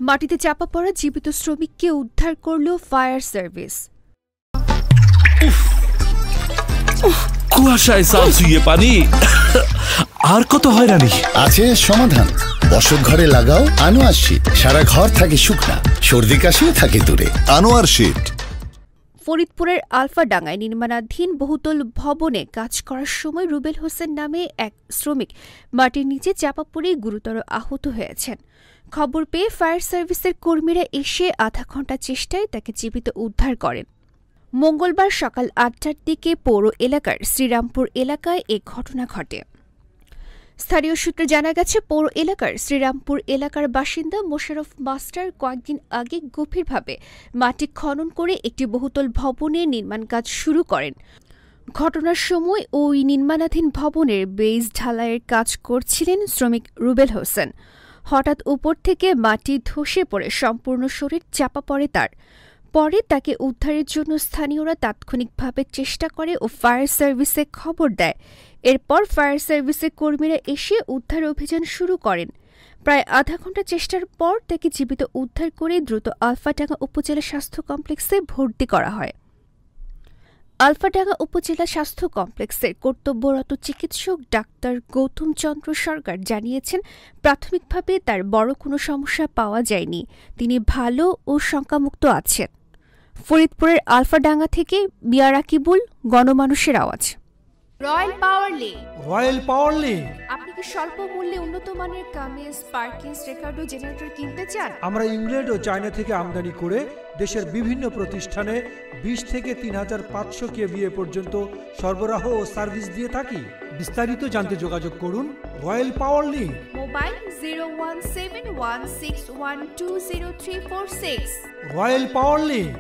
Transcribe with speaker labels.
Speaker 1: মাটিতে চাপা পড়া জীবিত শ্রমিককে উদ্ধার করল ফায়ার সার্ভিস।
Speaker 2: কুয়াশায় সালসুইয়ে পানি আর কত হয়রানি
Speaker 3: আছে সমাধান। বসত ঘরে লাগাও আনোয়ার শীট, সারা ঘর থাকে শুকনা, সর্দি কাশিও থাকে দূরে। আনোয়ার শীট।
Speaker 1: ফরিদপুরের আলফাডাঙ্গায় নির্মাণাধীন বহুতল ভবনে কাজ করার সময় রুবেল হোসেন নামে এক শ্রমিক মাটির নিচে চাপা পড়ে গুরুতর আহত হয়েছেন। খবর পেয়ে ফায়ার সার্ভিসের কর্মীরা এসে আধা ঘণ্টা চেষ্টায় তাকে জীবিত উদ্ধার করেন। মঙ্গলবার সকাল ৮টার দিকে পৌর এলাকার শ্রীরামপুর এলাকায় এ ঘটনা ঘটে। স্থানীয় সূত্রে জানা গেছে, পৌর এলাকার শ্রীরামপুর এলাকার বাসিন্দা মোশাররফ মাস্টার কয়েকদিন আগে গভীরভাবে মাটি খনন করে একটি বহুতল ভবনের নির্মাণ কাজ শুরু করেন। ঘটনার সময় ওই নির্মাণাধীন ভবনের বেইস ঢালাইয়ের কাজ করছিলেন শ্রমিক রুবেল হোসেন। হঠাৎ উপর থেকে মাটি ধসে পড়ে সম্পূর্ণ শরীর চাপা পড়ে তার। পরে তাকে উদ্ধারের জন্য স্থানীয়রা তাৎক্ষণিকভাবে চেষ্টা করে ও ফায়ার সার্ভিসে খবর দেয়। এরপর ফায়ার সার্ভিসের কর্মীরা এসে উদ্ধার অভিযান শুরু করেন। প্রায় আধা ঘণ্টা চেষ্টার পর তাকে জীবিত উদ্ধার করে দ্রুত আলফাডাঙ্গা উপজেলা স্বাস্থ্য কমপ্লেক্সে ভর্তি করা হয়। আলফাডাঙ্গা উপজেলা স্বাস্থ্য কমপ্লেক্সের কর্তব্যরত চিকিৎসক ডাক্তার গৌতম চন্দ্র সরকার জানিয়েছেন, প্রাথমিকভাবে তার বড় কোনো সমস্যা পাওয়া যায়নি, তিনি ভালো ও শঙ্কামুক্ত আছেন। ফরিদপুরের আলফাডাঙ্গা থেকে মিয়া রাকিবুল, গণমানুষের আওয়াজ। রয়্যাল পাওয়ার লিঙ্ক। আপনি কি স্বল্প মূল্যে উন্নত মানের কামিজ, পার্কিংস, রেকর্ডো জেনারেটর কিনতে চান?
Speaker 4: আমরা ইংল্যান্ড ও চায়না থেকে আমদানি করে দেশের বিভিন্ন প্রতিষ্ঠানে 20 থেকে 3500 কেভিএ পর্যন্ত সরবরাহ ও সার্ভিস দিয়ে থাকি। বিস্তারিত জানতে যোগাযোগ করুন রয়্যাল পাওয়ার লিঙ্ক।
Speaker 1: মোবাইল 01716120346।
Speaker 4: রয়্যাল পাওয়ার লিঙ্ক।